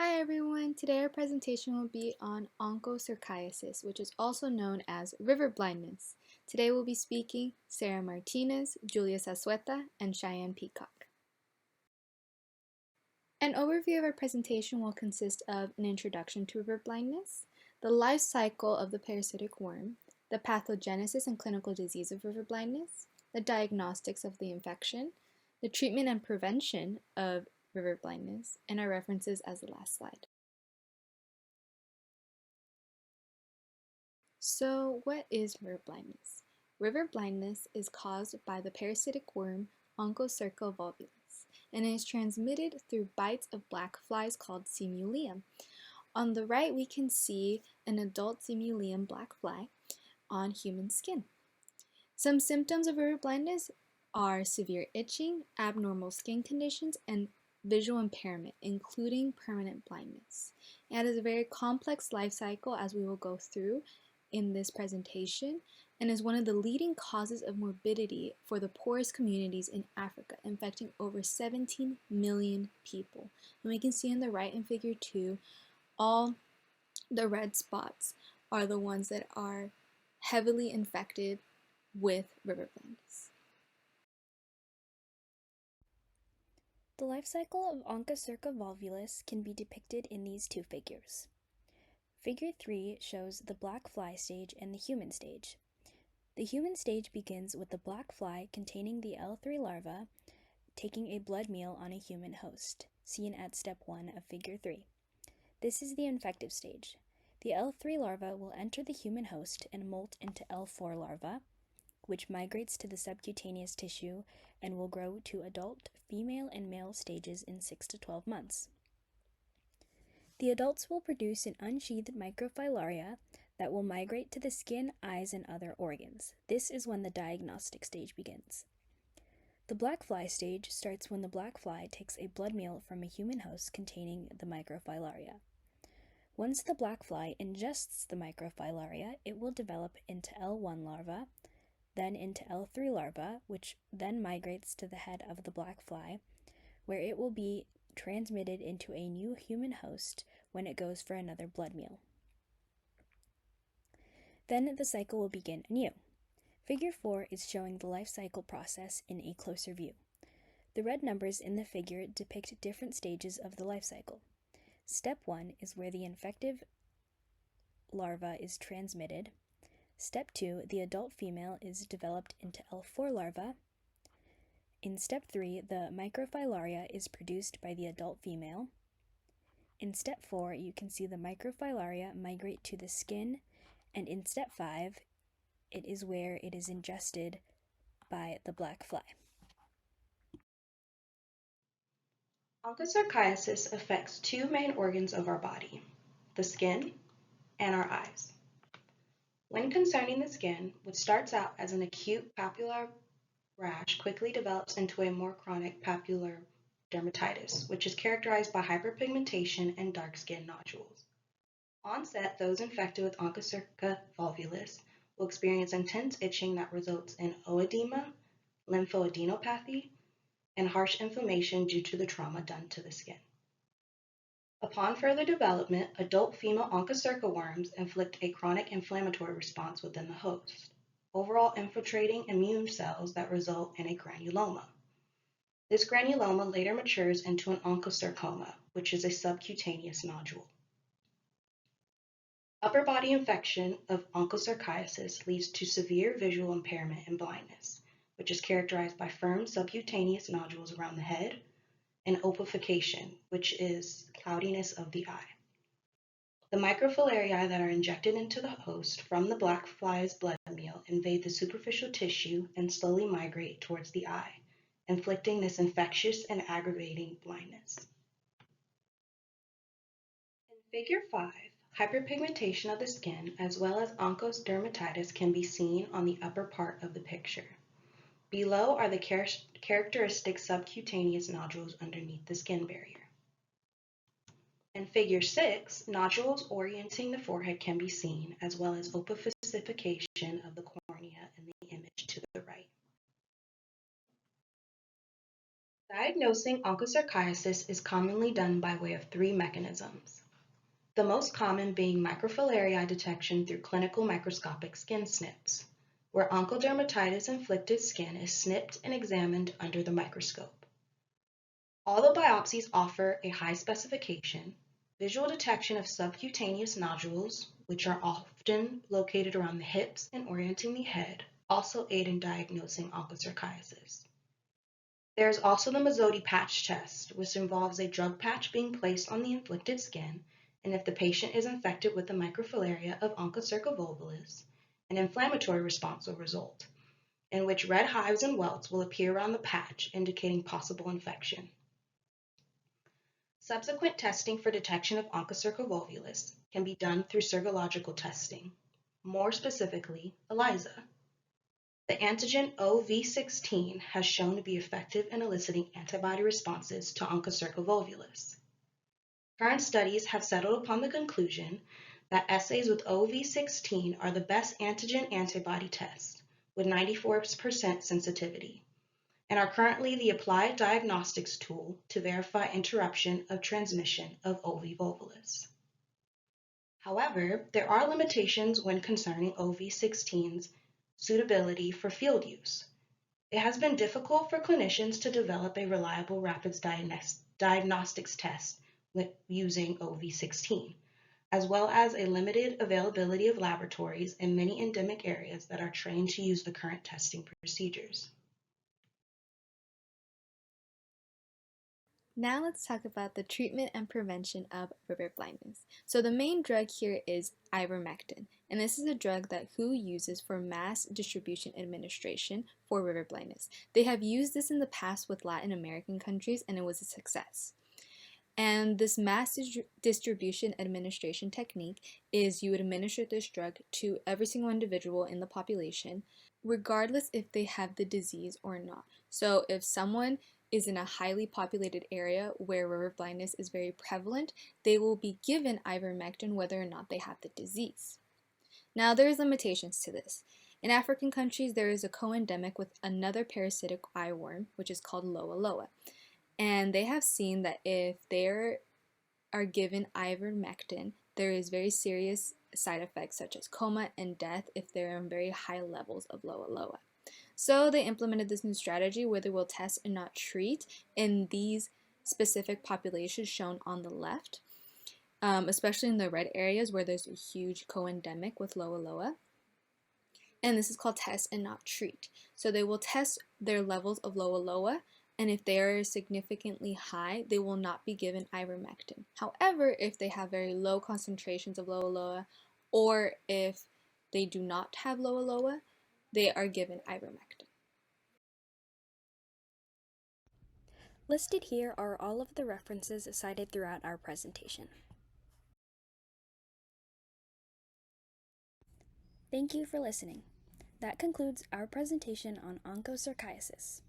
Hi everyone, today our presentation will be on onchocerciasis, which is also known as river blindness. Today we'll be speaking Sarah Martinez, Julia Sasueta, and Cheyenne Peacock. An overview of our presentation will consist of an introduction to river blindness, the life cycle of the parasitic worm, the pathogenesis and clinical disease of river blindness, the diagnostics of the infection, the treatment and prevention of river blindness, and our references as the last slide. So, what is river blindness? River blindness is caused by the parasitic worm Onchocerca volvulus, and it is transmitted through bites of black flies called Simulium. On the right, we can see an adult Simulium black fly on human skin. Some symptoms of river blindness are severe itching, abnormal skin conditions, and visual impairment, including permanent blindness. It is a very complex life cycle, as we will go through in this presentation, and is one of the leading causes of morbidity for the poorest communities in Africa, infecting over 17 million people. And we can see on the right in figure 2, all the red spots are the ones that are heavily infected with river blindness. The life cycle of Onchocerca volvulus can be depicted in these two figures. Figure 3 shows the black fly stage and the human stage. The human stage begins with the black fly containing the L3 larva taking a blood meal on a human host, seen at step 1 of figure 3. This is the infective stage. The L3 larva will enter the human host and molt into L4 larva, which migrates to the subcutaneous tissue and will grow to adult female and male stages in 6 to 12 months. The adults will produce an unsheathed microfilaria that will migrate to the skin, eyes, and other organs. This is when the diagnostic stage begins. The black fly stage starts when the black fly takes a blood meal from a human host containing the microfilaria. Once the black fly ingests the microfilaria, it will develop into L1 larva, then into L3 larva, which then migrates to the head of the black fly, where it will be transmitted into a new human host when it goes for another blood meal. Then the cycle will begin anew. Figure 4 is showing the life cycle process in a closer view. The red numbers in the figure depict different stages of the life cycle. Step 1 is where the infective larva is transmitted. Step 2, the adult female is developed into L4 larva. In step 3, the microfilaria is produced by the adult female. In step 4, you can see the microfilaria migrate to the skin, and in step 5, it is where it is ingested by the black fly. Onchocerciasis affects two main organs of our body, the skin and our eyes. When concerning the skin, what starts out as an acute papular rash quickly develops into a more chronic papular dermatitis, which is characterized by hyperpigmentation and dark skin nodules. Onset, those infected with Onchocerca volvulus will experience intense itching that results in oedema, lymphoadenopathy, and harsh inflammation due to the trauma done to the skin. Upon further development, adult female Onchocerca worms inflict a chronic inflammatory response within the host, overall infiltrating immune cells that result in a granuloma. This granuloma later matures into an onchocercoma, which is a subcutaneous nodule. Upper body infection of onchocerciasis leads to severe visual impairment and blindness, which is characterized by firm subcutaneous nodules around the head, and opacification, which is cloudiness of the eye. The microfilaria that are injected into the host from the black fly's blood meal invade the superficial tissue and slowly migrate towards the eye, inflicting this infectious and aggravating blindness. In figure 5, hyperpigmentation of the skin as well as onchodermatitis can be seen on the upper part of the picture. Below are the characteristic subcutaneous nodules underneath the skin barrier. In figure 6, nodules orienting the forehead can be seen, as well as opacification of the cornea in the image to the right. Diagnosing onchocerciasis is commonly done by way of three mechanisms. The most common being microfilaria detection through clinical microscopic skin snips, where oncodermatitis-inflicted skin is snipped and examined under the microscope. Although biopsies offer a high specification, visual detection of subcutaneous nodules, which are often located around the hips and orienting the head, also aid in diagnosing onchocerciasis. There is also the Mazzotti patch test, which involves a drug patch being placed on the inflicted skin, and if the patient is infected with the microfilaria of Onchocerca volvulus, an inflammatory response will result, in which red hives and welts will appear around the patch, indicating possible infection. Subsequent testing for detection of Onchocerca volvulus can be done through serological testing, more specifically, ELISA. The antigen OV16 has shown to be effective in eliciting antibody responses to Onchocerca volvulus. Current studies have settled upon the conclusion that assays with OV16 are the best antigen antibody test, with 94% sensitivity, and are currently the applied diagnostics tool to verify interruption of transmission of OV volvulus. However, there are limitations when concerning OV16's suitability for field use. It has been difficult for clinicians to develop a reliable rapid diagnostics test with using OV16, as well as a limited availability of laboratories in many endemic areas that are trained to use the current testing procedures. Now let's talk about the treatment and prevention of river blindness. So the main drug here is ivermectin, and this is a drug that WHO uses for mass distribution administration for river blindness. They have used this in the past with Latin American countries, and it was a success. And this mass distribution administration technique is you would administer this drug to every single individual in the population, regardless if they have the disease or not. So if someone is in a highly populated area where river blindness is very prevalent, they will be given ivermectin whether or not they have the disease. Now, there is limitations to this. In African countries, there is a co-endemic with another parasitic eyeworm, which is called loa loa. And they have seen that if they are given ivermectin, there is very serious side effects such as coma and death if they're in very high levels of loa loa. So they implemented this new strategy where they will test and not treat in these specific populations shown on the left, especially in the red areas where there's a huge co-endemic with loa loa. And this is called test and not treat. So they will test their levels of loa loa, and if they are significantly high, they will not be given ivermectin. However, if they have very low concentrations of loa loa, or if they do not have loa loa, they are given ivermectin. Listed here are all of the references cited throughout our presentation. Thank you for listening. That concludes our presentation on onchocerciasis.